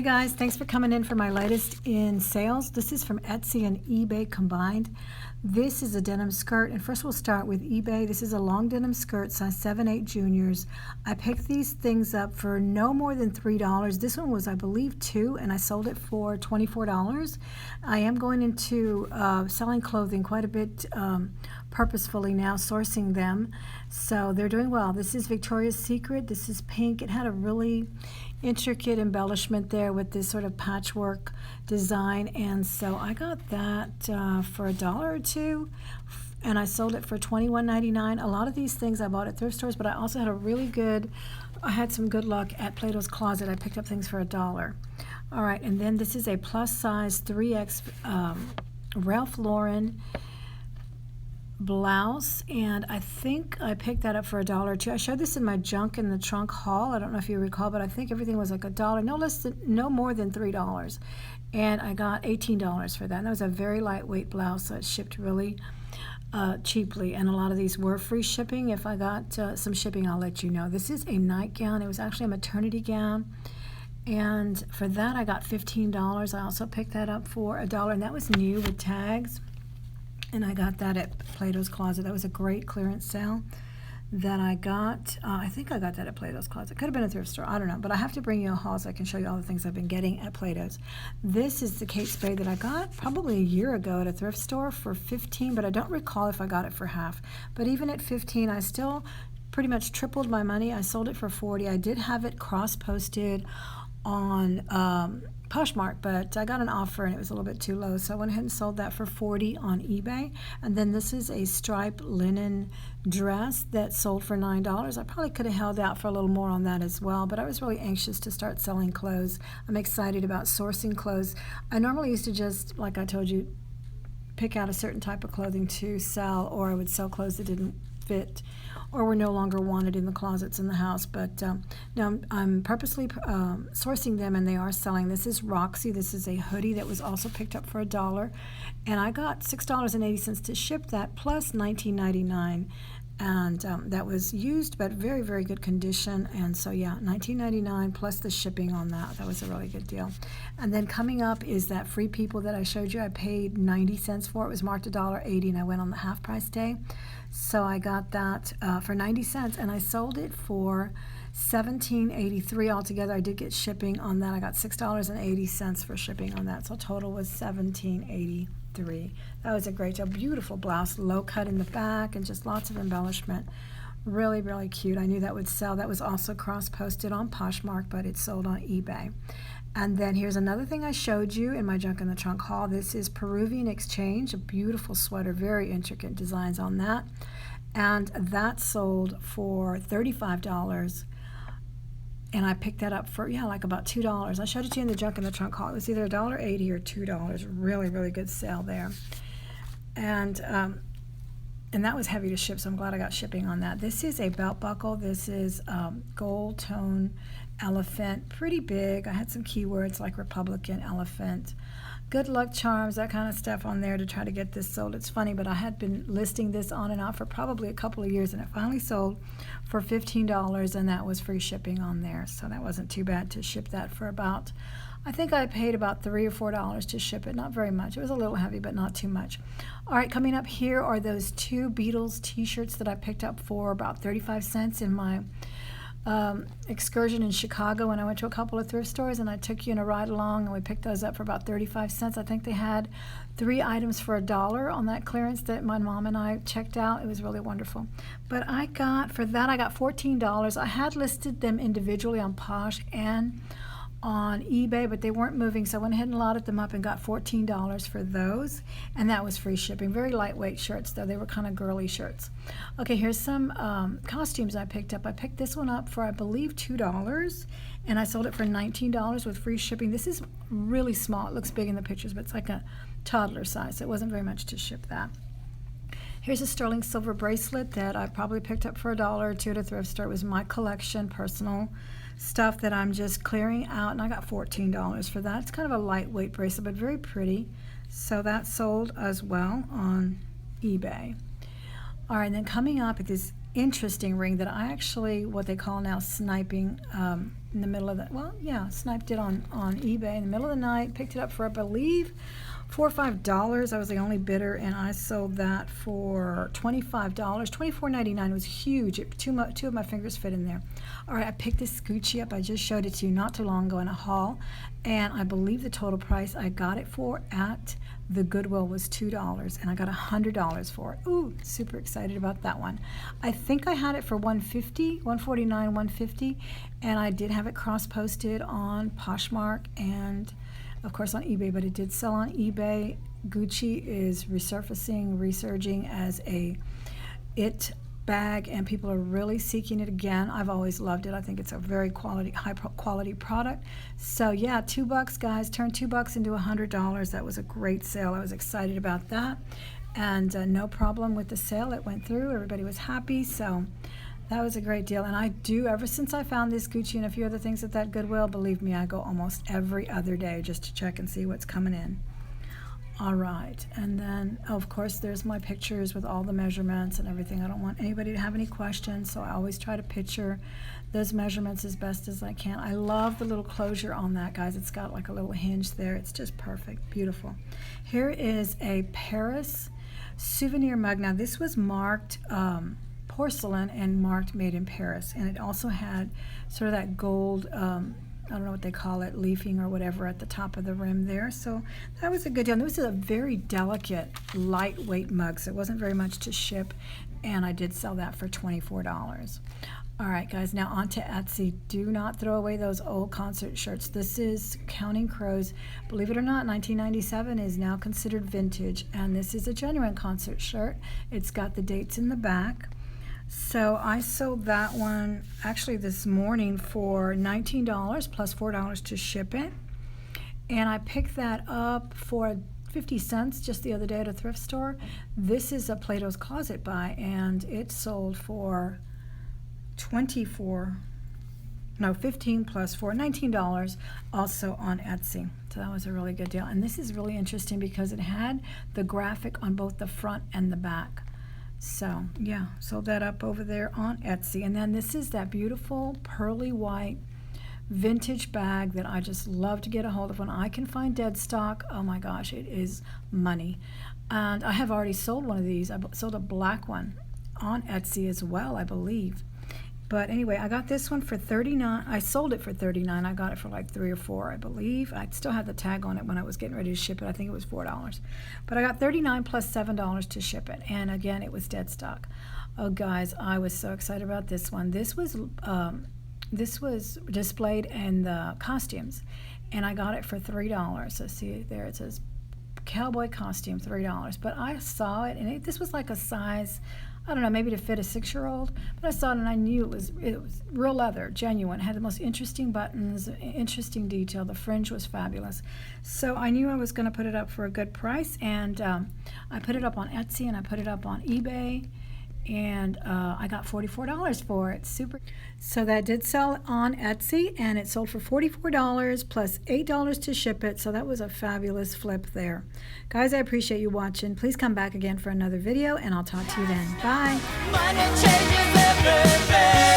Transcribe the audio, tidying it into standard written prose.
guys, thanks for coming in for my latest in sales. This is from Etsy and eBay combined. This is a denim skirt, and first we'll start with eBay. This is a long denim skirt, size 7-8 juniors. I picked these things up for no more than $3. This one was, I believe, $2, and I sold it for $24. I am going into selling clothing quite a bit purposefully now, sourcing them. So they're doing well. This is Victoria's Secret. This is pink. It had a really intricate embellishment there with this sort of patchwork design, and so I got that for $1 or $2, and I sold it for $21.99. A lot of these things I bought at thrift stores, but I also had some good luck at Plato's Closet. I picked up things for $1. All right, and then this is a plus size 3X Ralph Lauren blouse, and I think I picked that up for $1 or $2. I showed this in my junk in the trunk haul. I don't know if you recall, but I think everything was like $1, no more than $3, and I got $18 for that. And that was a very lightweight blouse, so it shipped really cheaply, and a lot of these were free shipping. If I got some shipping, I'll let you know. This is a nightgown. It was actually a maternity gown, and for that I got $15. I also picked that up for $1, and that was new with tags. And I got that at Plato's Closet. That was a great clearance sale that I got. I think I got that at Plato's Closet. Could have been a thrift store. I don't know. But I have to bring you a haul so I can show you all the things I've been getting at Plato's. This is the Kate Spade that I got probably a year ago at a thrift store for $15, but I don't recall if I got it for half. But even at $15, I still pretty much tripled my money. I sold it for $40. I did have it cross-posted on Poshmark, but I got an offer and it was a little bit too low, so I went ahead and sold that for $40 on eBay. And then this is a striped linen dress that sold for $9. I probably could have held out for a little more on that as well, but I was really anxious to start selling clothes. I'm excited about sourcing clothes. I normally used to just, like I told you, pick out a certain type of clothing to sell, or I would sell clothes that didn't fit or were no longer wanted in the closets in the house. But now I'm purposely sourcing them, and they are selling. This is Roxy. This is a hoodie that was also picked up for $1, and I got $6.80 to ship that, plus $19.99. And that was used, but very, very good condition. And so, yeah, $19.99 plus the shipping on that. That was a really good deal. And then coming up is that Free People that I showed you. I paid 90 cents for it. It was marked $1.80, and I went on the half price day. So I got that for 90 cents, and I sold it for $17.83 altogether. I did get shipping on that. I got $6.80 for shipping on that. So total was $17.83. That was a great job. Beautiful blouse, low cut in the back, and just lots of embellishment. Really, really cute. I knew that would sell. That was also cross-posted on Poshmark, but it sold on eBay. And then here's another thing I showed you in my Junk in the Trunk haul. This is Peruvian Exchange, a beautiful sweater, very intricate designs on that. And that sold for $35. And I picked that up for, like about $2. I showed it to you in the Junk in the Trunk haul. It was either $1.80 or $2. Really, really good sale there. And that was heavy to ship, so I'm glad I got shipping on that. This is a belt buckle. This is gold tone elephant, pretty big. I had some keywords like Republican, elephant, good luck charms, that kind of stuff on there to try to get this sold. It's funny, but I had been listing this on and off for probably a couple of years, and it finally sold for $15, and that was free shipping on there. So that wasn't too bad to ship that for about, I think I paid about $3 or $4 to ship it. Not very much. It was a little heavy, but not too much. All right, coming up here are those two Beatles t-shirts that I picked up for about 35 cents in my excursion in Chicago when I went to a couple of thrift stores, and I took you in a ride along, and we picked those up for about 35 cents. I think they had 3 items for $1 on that clearance that my mom and I checked out. It was really wonderful. But for that I got $14. I had listed them individually on Posh and on eBay, but they weren't moving, so I went ahead and lotted them up and got $14 for those, and that was free shipping. Very lightweight shirts, though. They were kind of girly shirts. Okay, here's some costumes I picked up. I picked this one up for, I believe, $2, and I sold it for $19 with free shipping. This is really small. It looks big in the pictures, but it's like a toddler size, so it wasn't very much to ship that. Here's a sterling silver bracelet that I probably picked up for $1 or $2 at a thrift store. It was my collection, personal stuff that I'm just clearing out, and I got $14 for that. It's kind of a lightweight bracelet, but very pretty. So that sold as well on eBay. All right, and then coming up at this interesting ring that I actually, what they call now sniping, in the middle of the, well, yeah, sniped it on eBay in the middle of the night, picked it up for, I believe, $4 or $5. I was the only bidder, and I sold that for $25, $24.99. It was huge. Two of my fingers fit in there. All right, I picked this Gucci up. I just showed it to you not too long ago in a haul, and I believe the total price I got it for at the Goodwill was $2, and I got $100 for it. Ooh, super excited about that one. I think I had it for $150, $149, $150, and I did have it cross-posted on Poshmark and, of course, on eBay, but it did sell on eBay. Gucci is resurging as a it bag, and people are really seeking it again. I've always loved it. I think it's a very high quality product. So yeah, $2, guys, turned $2 into $100. That was a great sale. I was excited about that, and no problem with the sale. It went through. Everybody was happy. So that was a great deal. And I do, ever since I found this Gucci and a few other things at that Goodwill, believe me, I go almost every other day just to check and see what's coming in. All right, and then, of course, there's my pictures with all the measurements and everything. I don't want anybody to have any questions, so I always try to picture those measurements as best as I can. I love the little closure on that, guys. It's got like a little hinge there. It's just perfect, beautiful. Here is a Paris souvenir mug. Now, this was marked porcelain and marked made in Paris, and it also had sort of that gold, I don't know what they call it, leafing or whatever at the top of the rim there. So that was a good deal. This is a very delicate, lightweight mug, so it wasn't very much to ship, and I did sell that for $24. All right, guys, now on to Etsy. Do not throw away those old concert shirts. This is Counting Crows. Believe it or not, 1997 is now considered vintage, and this is a genuine concert shirt. It's got the dates in the back. So I sold that one actually this morning for $19 plus $4 to ship it. And I picked that up for 50 cents just the other day at a thrift store. This is a Plato's Closet buy, and it sold for 15 plus $4, $19 also on Etsy. So that was a really good deal. And this is really interesting because it had the graphic on both the front and the back. So yeah, sold that up over there on Etsy. And then this is that beautiful pearly white vintage bag that I just love to get a hold of. When I can find dead stock, oh my gosh, it is money. And I have already sold one of these. I sold a black one on Etsy as well, I believe. But anyway, I got this one for $39. I sold it for $39. I got it for like $3 or $4, I believe. I still had the tag on it when I was getting ready to ship it. I think it was $4. But I got $39 plus $7 to ship it. And again, it was dead stock. Oh, guys, I was so excited about this one. This was displayed in the costumes, and I got it for $3. So see there, it says cowboy costume, $3. But I saw it, and this was like a size, I don't know, maybe to fit a 6-year-old, but I saw it and I knew it was real leather, genuine. It had the most interesting buttons, interesting detail. The fringe was fabulous. So I knew I was going to put it up for a good price, and I put it up on Etsy and I put it up on eBay, and I got $44 for it. Super. So that did sell on Etsy, and it sold for $44 plus $8 to ship it. So that was a fabulous flip there. Guys, I appreciate you watching. Please come back again for another video, and I'll talk to you then. Bye. Money changes everything.